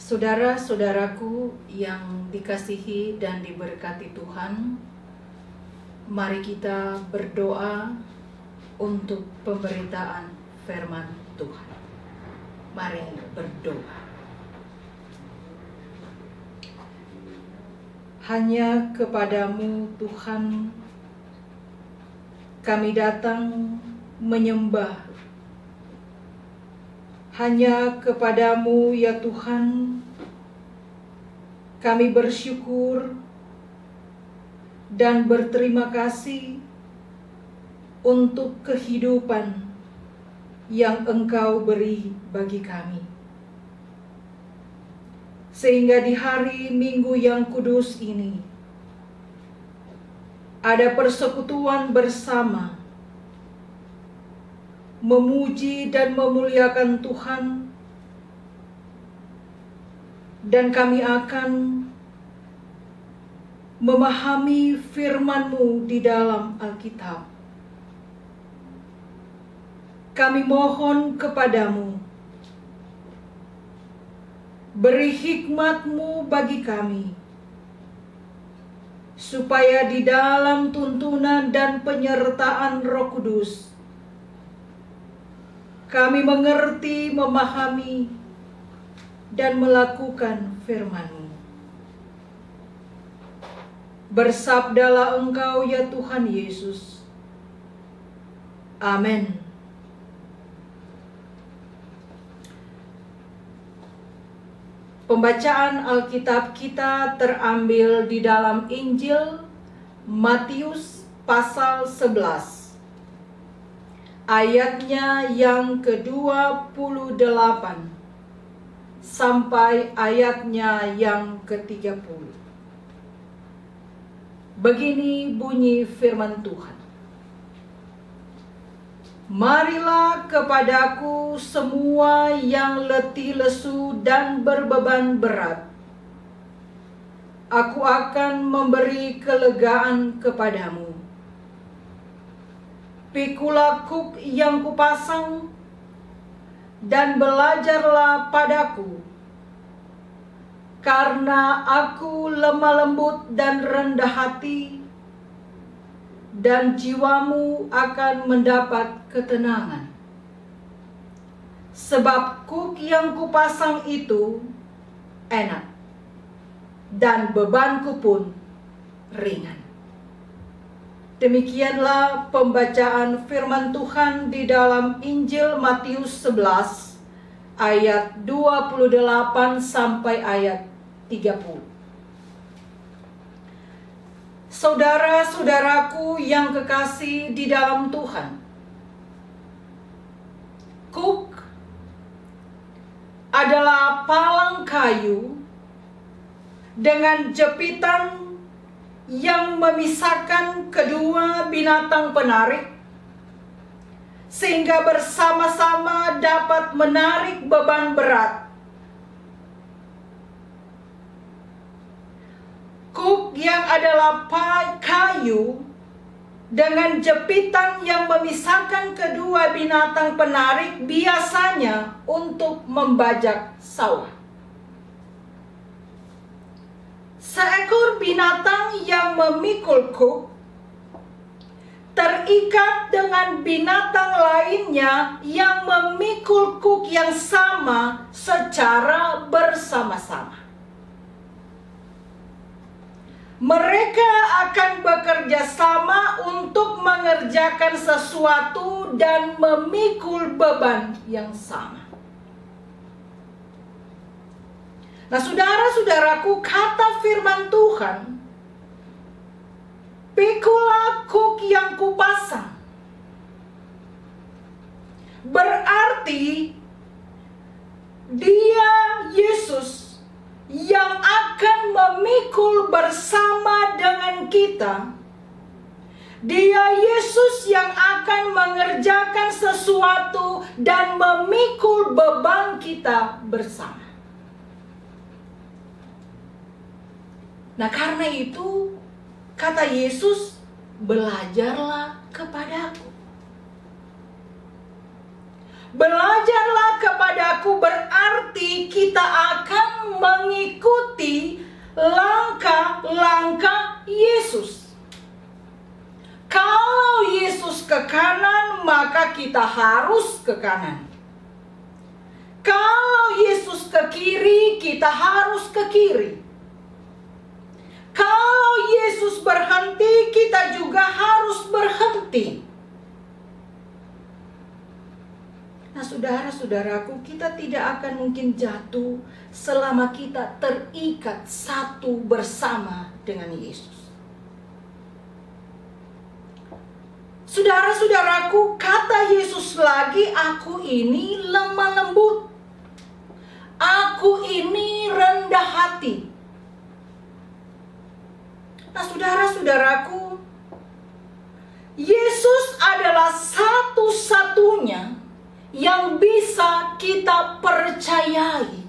Saudara-saudaraku yang dikasihi dan diberkati Tuhan, mari kita berdoa untuk pemberitaan firman Tuhan. Mari berdoa. Hanya kepadamu Tuhan kami datang menyembah. Hanya kepadamu ya Tuhan kami bersyukur dan berterima kasih untuk kehidupan yang Engkau beri bagi kami. Sehingga di hari Minggu yang kudus ini ada persekutuan bersama, memuji dan memuliakan Tuhan, dan kami akan memahami firman-Mu di dalam Alkitab. Kami mohon kepadamu, beri hikmat-Mu bagi kami, supaya di dalam tuntunan dan penyertaan Roh Kudus, kami mengerti, memahami, dan melakukan firman-Mu. Bersabdalah Engkau ya Tuhan Yesus. Amin. Pembacaan Alkitab kita terambil di dalam Injil Matius pasal 11. Ayatnya yang ke-28 sampai ayatnya yang ke-30. Begini bunyi firman Tuhan. Marilah kepadaku semua yang letih lesu dan berbeban berat. Aku akan memberi kelegaan kepadamu. Pikulah kuk yang kupasang dan belajarlah padaku, karena aku lemah lembut dan rendah hati, dan jiwamu akan mendapat ketenangan. Sebab kuk yang kupasang itu enak, dan bebanku pun ringan. Demikianlah pembacaan firman Tuhan di dalam Injil Matius 11 ayat 28 sampai ayat 30. Saudara-saudaraku yang kekasih di dalam Tuhan, kuk adalah palang kayu dengan jepitan yang memisahkan kedua binatang penarik, sehingga bersama-sama dapat menarik beban berat. Kuk yang adalah kayu dengan jepitan yang memisahkan kedua binatang penarik biasanya untuk membajak sawah. Seekor binatang yang memikul kuk terikat dengan binatang lainnya yang memikul kuk yang sama secara bersama-sama. Mereka akan bekerja sama untuk mengerjakan sesuatu dan memikul beban yang sama. Nah, saudara-saudaraku, kata firman Tuhan, pikulah kuk yang kupasang, berarti Dia, Yesus, yang akan memikul bersama dengan kita. Dia, Yesus, yang akan mengerjakan sesuatu dan memikul beban kita bersama. Nah, karena itu kata Yesus, belajarlah kepadaku. Belajarlah kepadaku berarti kita akan mengikuti langkah-langkah Yesus. Kalau Yesus ke kanan, maka kita harus ke kanan. Kalau Yesus ke kiri, kita harus ke kiri. Kalau Yesus berhenti, kita juga harus berhenti. Nah, saudara-saudaraku, kita tidak akan mungkin jatuh selama kita terikat satu bersama dengan Yesus. Saudara-saudaraku, kata Yesus lagi, aku ini lemah lembut. Aku ini rendah hati. Nah, saudara-saudaraku, Yesus adalah satu-satunya yang bisa kita percayai.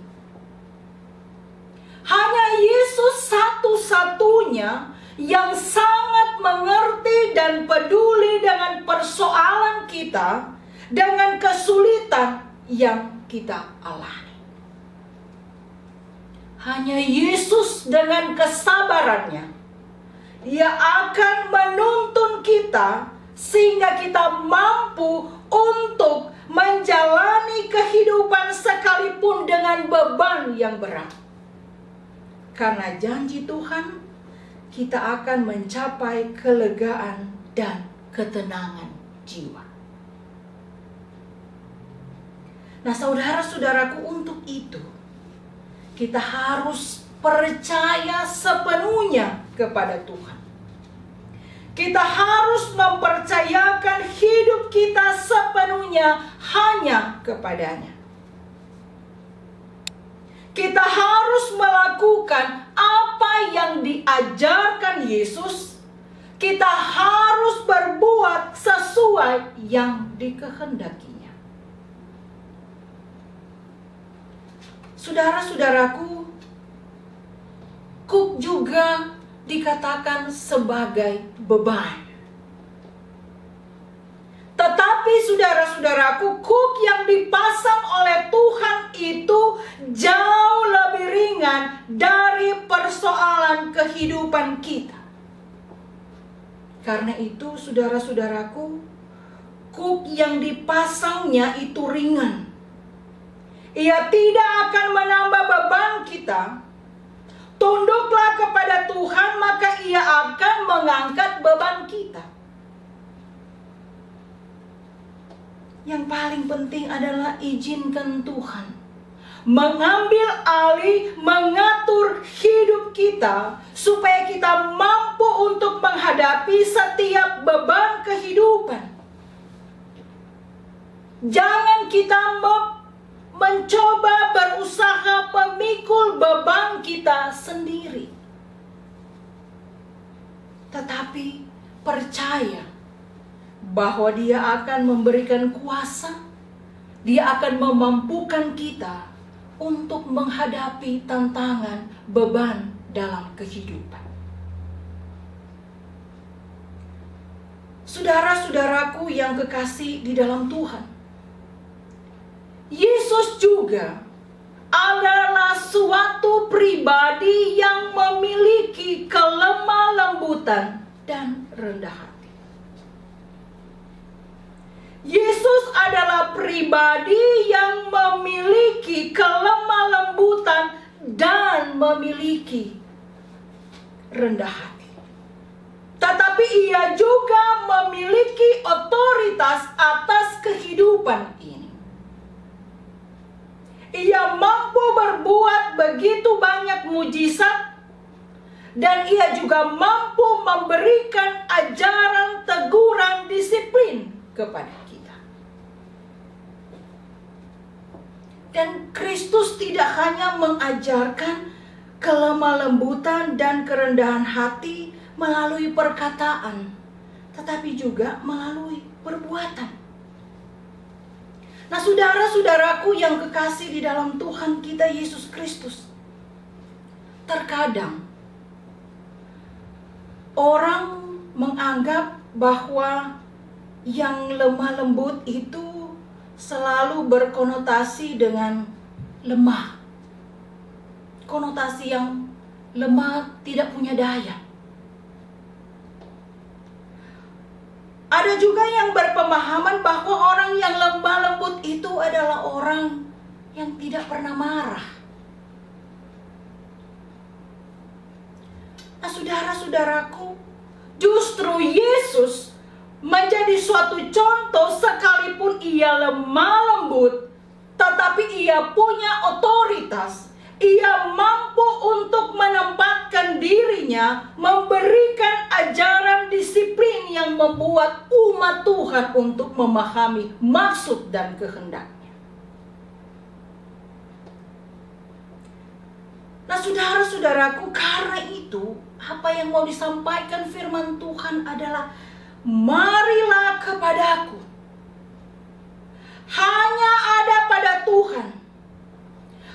Hanya Yesus satu-satunya yang sangat mengerti dan peduli dengan persoalan kita, dengan kesulitan yang kita alami. Hanya Yesus dengan kesabarannya, Dia akan menuntun kita sehingga kita mampu untuk menjalani kehidupan sekalipun dengan beban yang berat. Karena janji Tuhan, kita akan mencapai kelegaan dan ketenangan jiwa. Nah, saudara-saudaraku, untuk itu kita harus percaya sepenuhnya kepada Tuhan. Kita harus mempercayakan hidup kita sepenuhnya hanya kepadanya. Kita harus melakukan apa yang diajarkan Yesus. Kita harus berbuat sesuai yang dikehendakinya. Saudara-saudaraku, kuk juga dikatakan sebagai beban. Tetapi saudara-saudaraku, kuk yang dipasang oleh Tuhan itu jauh lebih ringan dari persoalan kehidupan kita. Karena itu saudara-saudaraku, kuk yang dipasangnya itu ringan. Ia tidak akan menambah beban kita. Tunduklah kepada Tuhan, maka Ia akan mengangkat beban kita. Yang paling penting adalah izinkan Tuhan mengambil alih, mengatur hidup kita, supaya kita mampu untuk menghadapi setiap beban kehidupan. Jangan kita mencoba berusaha memikul beban kita sendiri. Tetapi percaya bahwa Dia akan memberikan kuasa, Dia akan memampukan kita untuk menghadapi tantangan beban dalam kehidupan. Saudara-saudaraku yang kekasih di dalam Tuhan, Yesus juga adalah suatu pribadi yang memiliki kelemah lembutan dan rendah hati. Yesus adalah pribadi yang memiliki kelemah lembutan dan memiliki rendah hati. Tetapi Ia juga memiliki otoritas atas kehidupan ini. Ia mampu berbuat begitu banyak mujizat, dan Ia juga mampu memberikan ajaran, teguran, disiplin kepada kita. Dan Kristus tidak hanya mengajarkan kelemah lembutan dan kerendahan hati melalui perkataan, tetapi juga melalui perbuatan. Nah, saudara-saudaraku yang kekasih di dalam Tuhan kita Yesus Kristus, terkadang orang menganggap bahwa yang lemah lembut itu selalu berkonotasi dengan lemah. konotasi yang lemah, tidak punya daya. Ada juga yang berpemahaman bahwa orang yang lemah lembut itu adalah orang yang tidak pernah marah. Nah, saudara-saudaraku, justru Yesus menjadi suatu contoh sekalipun ia lemah lembut, tetapi ia punya otoritas. Ia mampu untuk menempatkan dirinya, memberikan ajaran disiplin yang membuat umat Tuhan untuk memahami maksud dan kehendaknya. Nah, saudara-saudaraku, karena itu apa yang mau disampaikan firman Tuhan adalah, marilah kepadaku. Hanya ada pada Tuhan,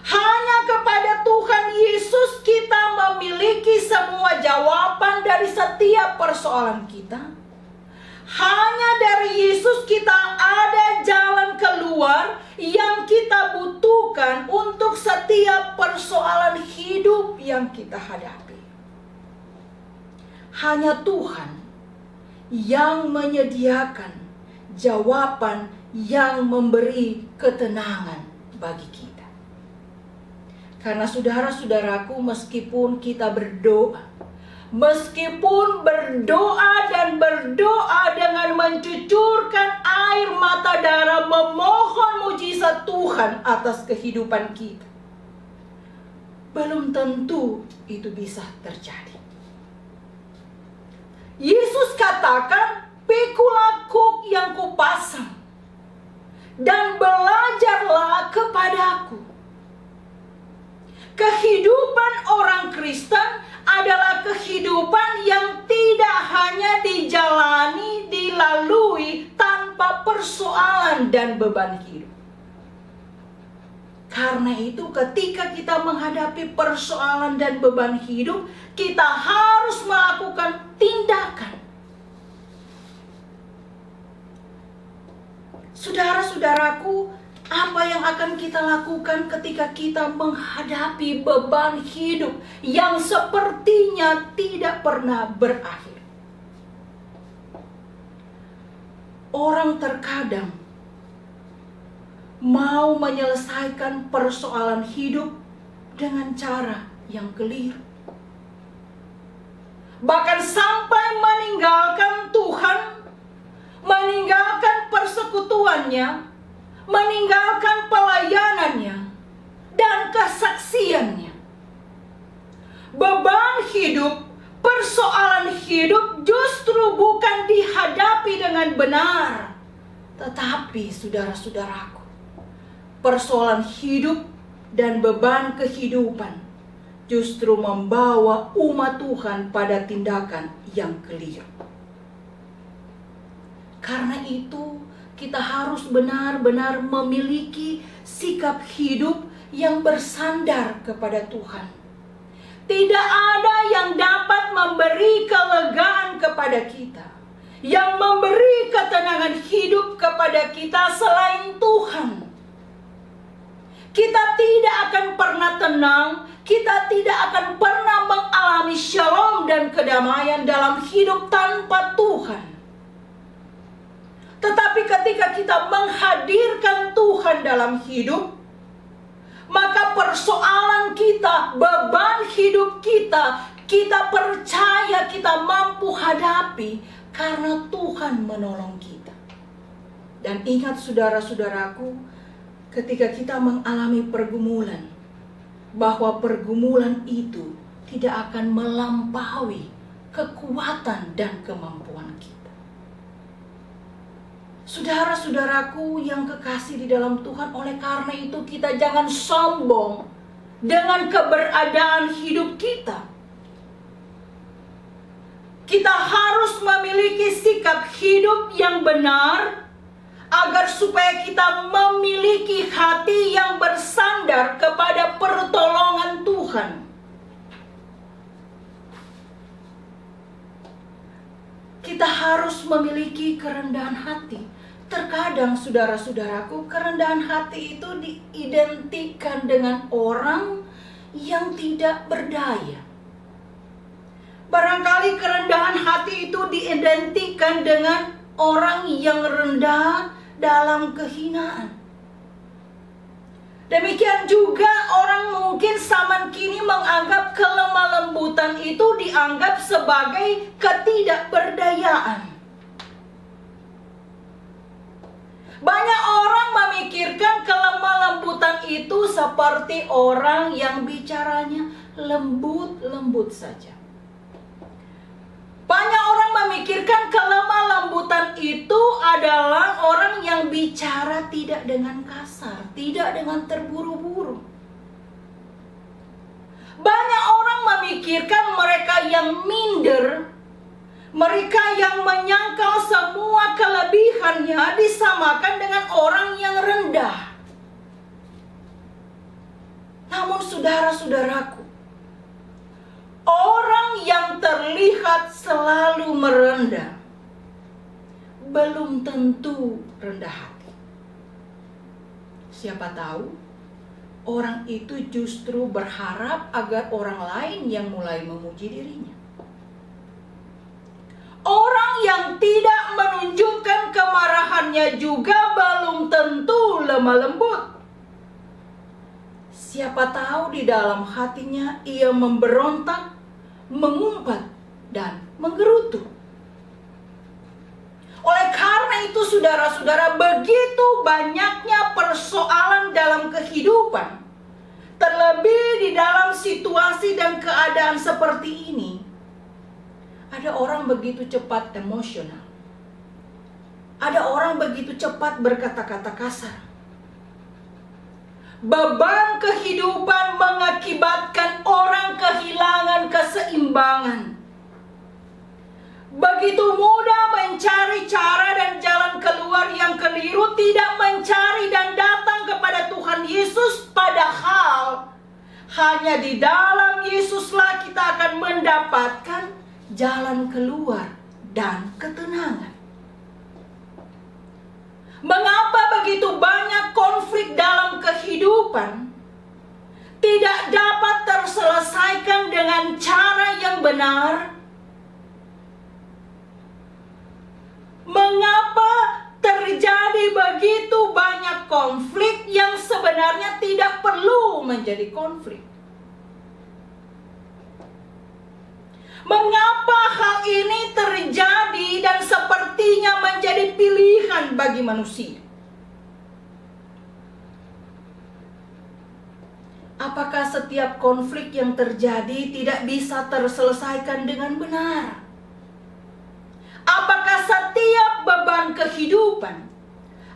hanya kepada Tuhan Yesus kita memiliki semua jawaban dari setiap persoalan kita. Hanya dari Yesus kita ada jalan keluar yang kita butuhkan untuk setiap persoalan hidup yang kita hadapi. Hanya Tuhan yang menyediakan jawaban yang memberi ketenangan bagi kita. Karena saudara-saudaraku, meskipun kita berdoa, meskipun berdoa dan berdoa dengan mencucurkan air mata darah, memohon mujizat Tuhan atas kehidupan kita, belum tentu itu bisa terjadi. Yesus katakan, "Pikulah kuk yang kupasang, dan belajarlah kepadaku." Kehidupan orang Kristen adalah kehidupan yang tidak hanya dijalani, dilalui tanpa persoalan dan beban hidup. Karena itu ketika kita menghadapi persoalan dan beban hidup, kita harus melakukan tindakan. Saudara-saudaraku, apa yang akan kita lakukan ketika kita menghadapi beban hidup yang sepertinya tidak pernah berakhir? Orang terkadang mau menyelesaikan persoalan hidup dengan cara yang keliru. Bahkan sampai meninggalkan Tuhan, meninggalkan persekutuannya, meninggalkan pelayanannya dan kesaksiannya. Beban hidup, persoalan hidup justru bukan dihadapi dengan benar. Tetapi saudara-saudaraku, persoalan hidup dan beban kehidupan justru membawa umat Tuhan pada tindakan yang keliru. Karena itu, kita harus benar-benar memiliki sikap hidup yang bersandar kepada Tuhan. Tidak ada yang dapat memberi kelegaan kepada kita, yang memberi ketenangan hidup kepada kita selain Tuhan. Kita tidak akan pernah tenang, kita tidak akan pernah mengalami shalom dan kedamaian dalam hidup tanpa Tuhan. Tetapi ketika kita menghadirkan Tuhan dalam hidup, maka persoalan kita, beban hidup kita, kita percaya kita mampu hadapi karena Tuhan menolong kita. Dan ingat saudara-saudaraku, ketika kita mengalami pergumulan, bahwa pergumulan itu tidak akan melampaui kekuatan dan kemampuan kita. Saudara-saudaraku yang kekasih di dalam Tuhan, oleh karena itu kita jangan sombong dengan keberadaan hidup kita. Kita harus memiliki sikap hidup yang benar, agar supaya kita memiliki hati yang bersandar kepada pertolongan Tuhan. Kita harus memiliki kerendahan hati. Terkadang saudara-saudaraku, kerendahan hati itu diidentikan dengan orang yang tidak berdaya. Barangkali kerendahan hati itu diidentikan dengan orang yang rendah dalam kehinaan. Demikian juga orang mungkin zaman kini menganggap kelemah lembutan itu dianggap sebagai ketidakberdayaan. Banyak orang memikirkan kelemah lembutan itu seperti orang yang bicaranya lembut-lembut saja. Banyak orang memikirkan kelemah lembutan itu adalah orang yang bicara tidak dengan kasar, tidak dengan terburu-buru. Banyak orang memikirkan mereka yang minder, mereka yang menyangkal semua kelebihannya disamakan dengan orang yang rendah. Namun saudara-saudaraku, orang yang terlihat selalu merendah belum tentu rendah hati. Siapa tahu orang itu justru berharap agar orang lain yang mulai memuji dirinya. Orang yang tidak menunjukkan kemarahannya juga belum tentu lemah lembut. Siapa tahu di dalam hatinya ia memberontak, mengumpat, dan menggerutu. Oleh karena itu saudara-saudara, begitu banyaknya persoalan dalam kehidupan, terlebih di dalam situasi dan keadaan seperti ini. Ada orang begitu cepat emosional. Ada orang begitu cepat berkata-kata kasar. Beban kehidupan mengakibatkan orang kehilangan keseimbangan. Begitu mudah mencari cara dan jalan keluar yang keliru, tidak mencari dan datang kepada Tuhan Yesus, padahal hanya di dalam Yesuslah kita akan mendapatkan jalan keluar dan ketenangan. Mengapa begitu banyak konflik dalam kehidupan tidak dapat terselesaikan dengan cara yang benar? Mengapa terjadi begitu banyak konflik yang sebenarnya tidak perlu menjadi konflik? Mengapa hal ini terjadi dan sepertinya menjadi pilihan bagi manusia? Apakah setiap konflik yang terjadi tidak bisa terselesaikan dengan benar? Apakah setiap beban kehidupan,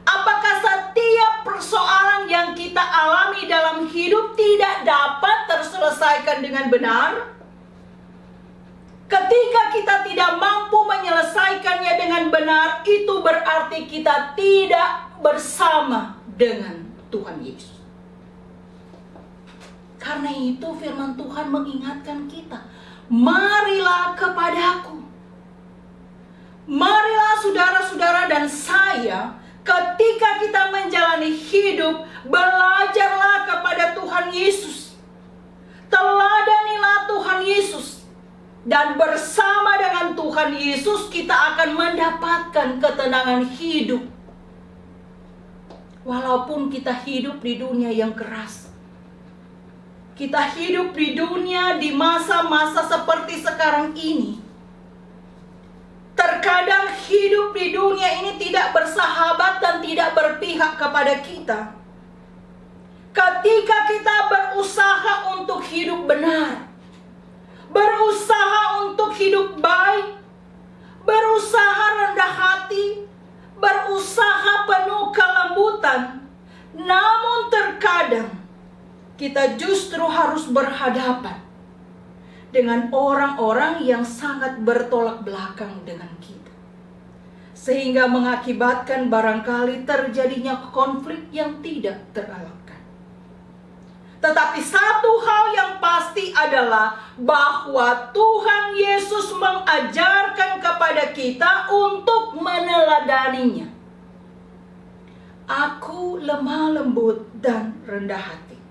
apakah setiap persoalan yang kita alami dalam hidup tidak dapat terselesaikan dengan benar? Ketika kita tidak mampu menyelesaikannya dengan benar, itu berarti kita tidak bersama dengan Tuhan Yesus. Karena itu firman Tuhan mengingatkan kita, marilah kepadaku. Marilah saudara-saudara dan saya, ketika kita menjalani hidup, belajarlah kepada Tuhan Yesus. Teladanilah Tuhan Yesus. Dan bersama dengan Tuhan Yesus kita akan mendapatkan ketenangan hidup. Walaupun kita hidup di dunia yang keras. Kita hidup di dunia di masa-masa seperti sekarang ini. Terkadang hidup di dunia ini tidak bersahabat dan tidak berpihak kepada kita. Ketika kita berusaha untuk hidup benar, berusaha untuk hidup baik, berusaha rendah hati, berusaha penuh kelembutan, namun terkadang kita justru harus berhadapan dengan orang-orang yang sangat bertolak belakang dengan kita, sehingga mengakibatkan barangkali terjadinya konflik yang tidak terelakkan. Tetapi satu hal yang pasti adalah bahwa Tuhan Yesus mengajarkan kepada kita untuk meneladaninya. Aku lemah lembut dan rendah hati.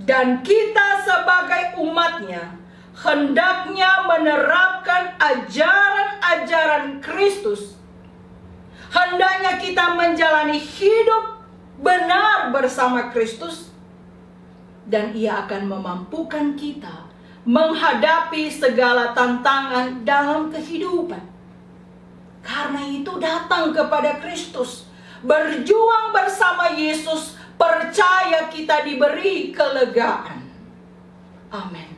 Dan kita sebagai umatnya hendaknya menerapkan ajaran-ajaran Kristus. Hendaknya kita menjalani hidup benar bersama Kristus. Dan Ia akan memampukan kita menghadapi segala tantangan dalam kehidupan. Karena itu datang kepada Kristus, berjuang bersama Yesus, percaya kita diberi kelegaan. Amin.